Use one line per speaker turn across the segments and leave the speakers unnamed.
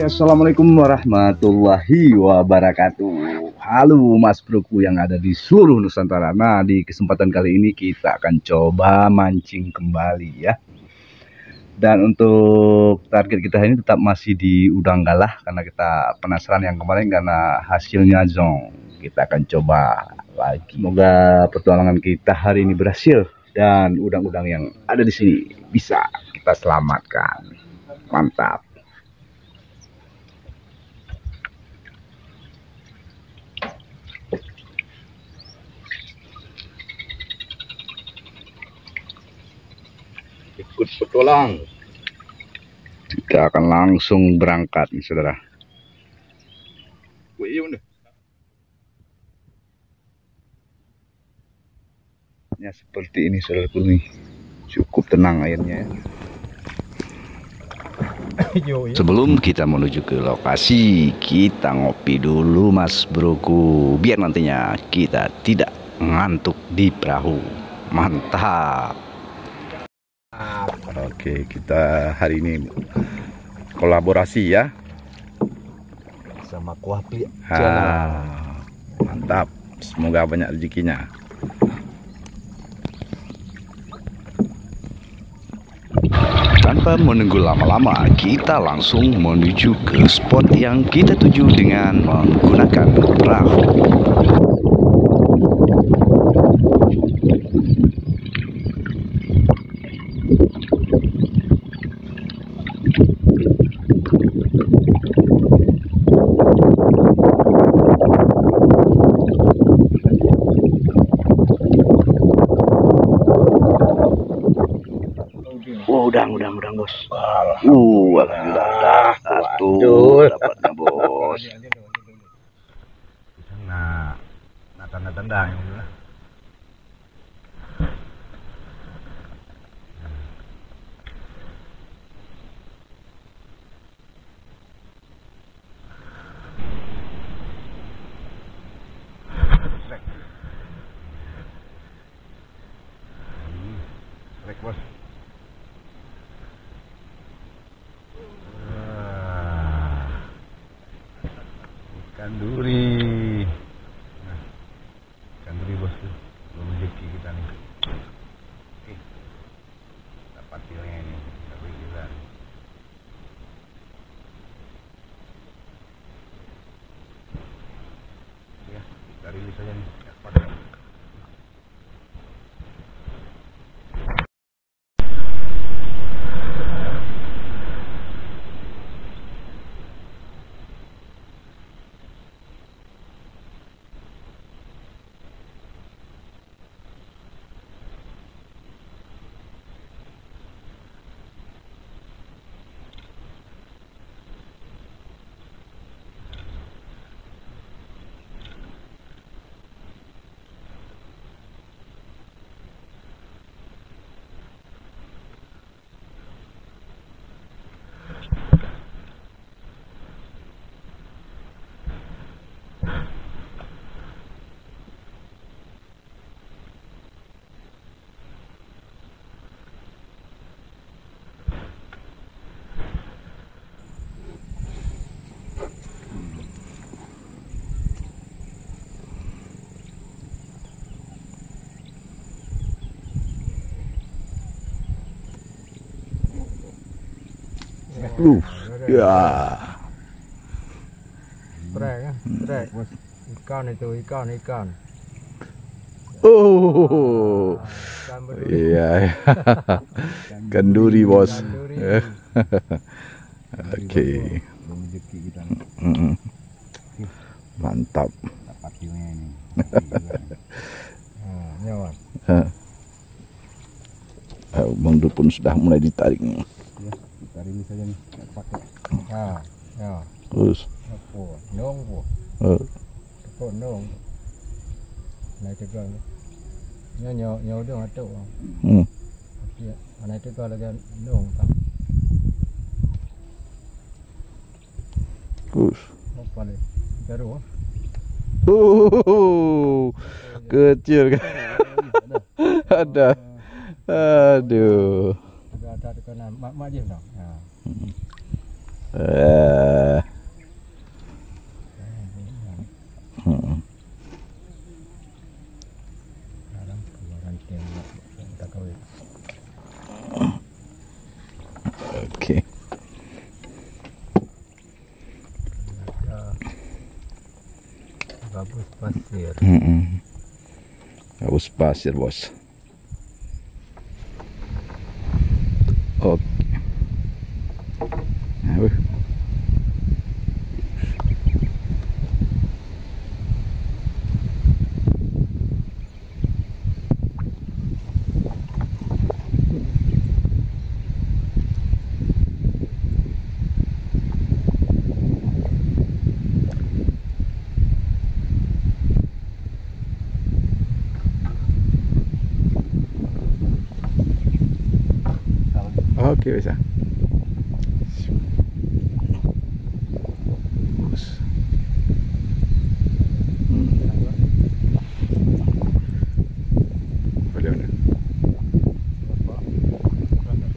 Assalamualaikum warahmatullahi wabarakatuh. Halo Mas Broku yang ada di seluruh Nusantara. Nah, di kesempatan kali ini kita akan coba mancing kembali ya. Dan untuk target kita ini tetap masih di udang galah karena kita penasaran yang kemarin karena hasilnya zong. Kita akan coba lagi. Semoga petualangan kita hari ini berhasil dan udang-udang yang ada di sini bisa kita selamatkan. Mantap. Ikut petualang, kita akan langsung berangkat nih saudara. Ya seperti ini saudaraku nih, cukup tenang airnya. Sebelum kita menuju ke lokasi, kita ngopi dulu Mas Broku, biar nantinya kita tidak ngantuk di perahu. Mantap. Oke, kita hari ini kolaborasi ya
sama Kuapi.
Mantap, semoga banyak rezekinya. Tanpa menunggu lama-lama, kita langsung menuju ke spot yang kita tuju dengan menggunakan perahu. Udang bos. Alhamdulillah satu dapatnya bos. Nah, tanda-tanda yang udah. Rek bos. Ikan duri. Nah, ikan duri bos tuh. Belum rezeki kita nih. Oke. Dapat filenya ini. Tapi kita. Ya, kita rilis aja nih. Ya.
Trek, ikan.
Oh. Iya. Ikan duri bos. Oke. Mantap. Bang Dul pun sudah mulai ditarik nih.
Kita rilis aja nih, pakai.
Terus.
Nong. Naik tegal. Nyo dong atuk. Ya, naik tegal lagi nong tak.
Terus.
Apa le? Garu.
Kecil kan. Ada. Aduh.
Ada kanan mak dia dong.
Eh.
Dalam keluaran tembak tak kawin.
Oke.
Gabus pasir.
Gabus pasir, bos. Oke. Oke, bisa.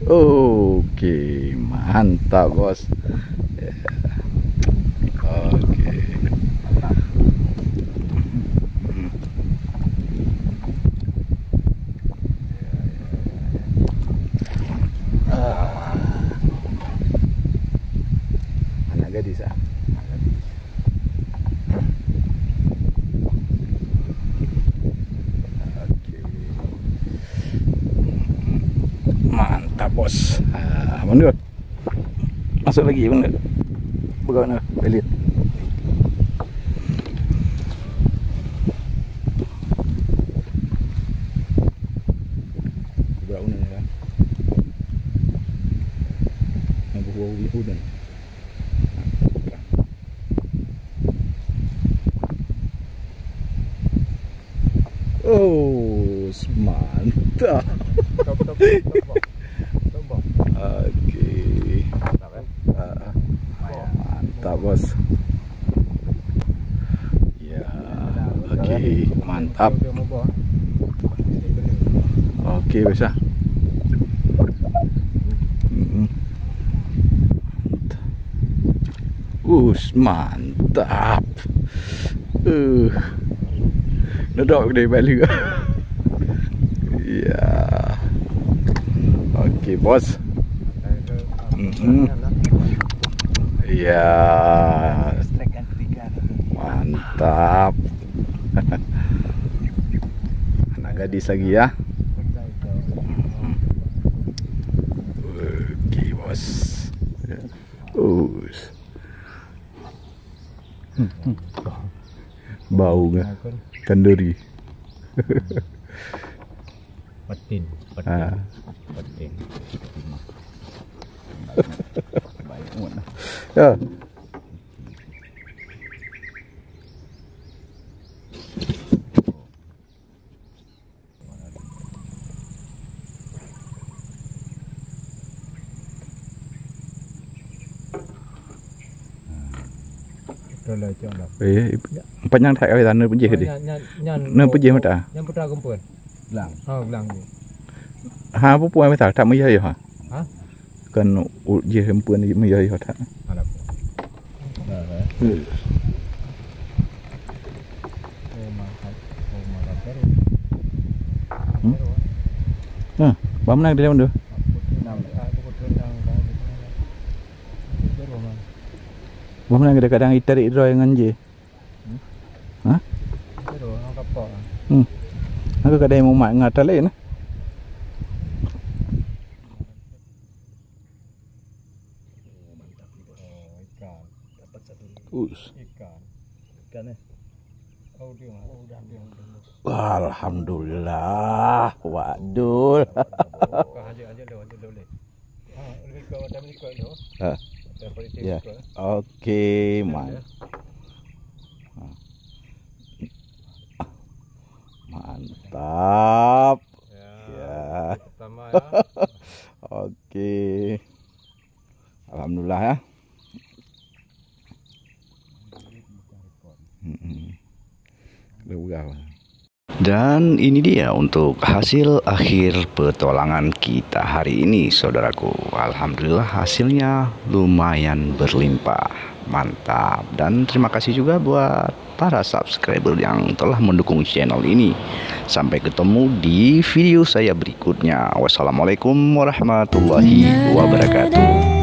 Oke, mantap, bos. Oke. Anak gadis, ah. Mantap, bos. Bener. Masuk lagi, bener. Bagaimana? Lihat. Berapa ni kan? Nampak bau hujan. Oh, mantap. Oke. Mantap, bos. Ya, oke, mantap. Oke, bisa. Mantap. Nedok dia balik. Ya. Oke, bos. Ya. Mantap. Anak gadis lagi ya. Oke, bos. Bau kan? Kenduri.
Patin. Patin.
Baik mana? Ya.
Itulah cakap.
Empat yang tak kawin tanah pun je ke dia? Nang pun je mata.
Yang putra kumpul.
Belang.
Oh, belang je.
Ha apa puan mata tak maya ya ha?
Ha?
Kan je hempuan ni maya ya tak.
Alap.
Ha, bam nak dia mana? Bam nak kadang-kadang itarik draw dengan je. Ha? Aku kadang mau mak ngata lain. Ikan. Alhamdulillah. Waduh. Ya. Oke, mantap. Ya. Oke. Alhamdulillah ya. Dan ini dia untuk hasil akhir petualangan kita hari ini, saudaraku. Alhamdulillah hasilnya lumayan berlimpah, mantap. Dan terima kasih juga buat para subscriber yang telah mendukung channel ini. Sampai ketemu di video saya berikutnya. Wassalamualaikum warahmatullahi wabarakatuh.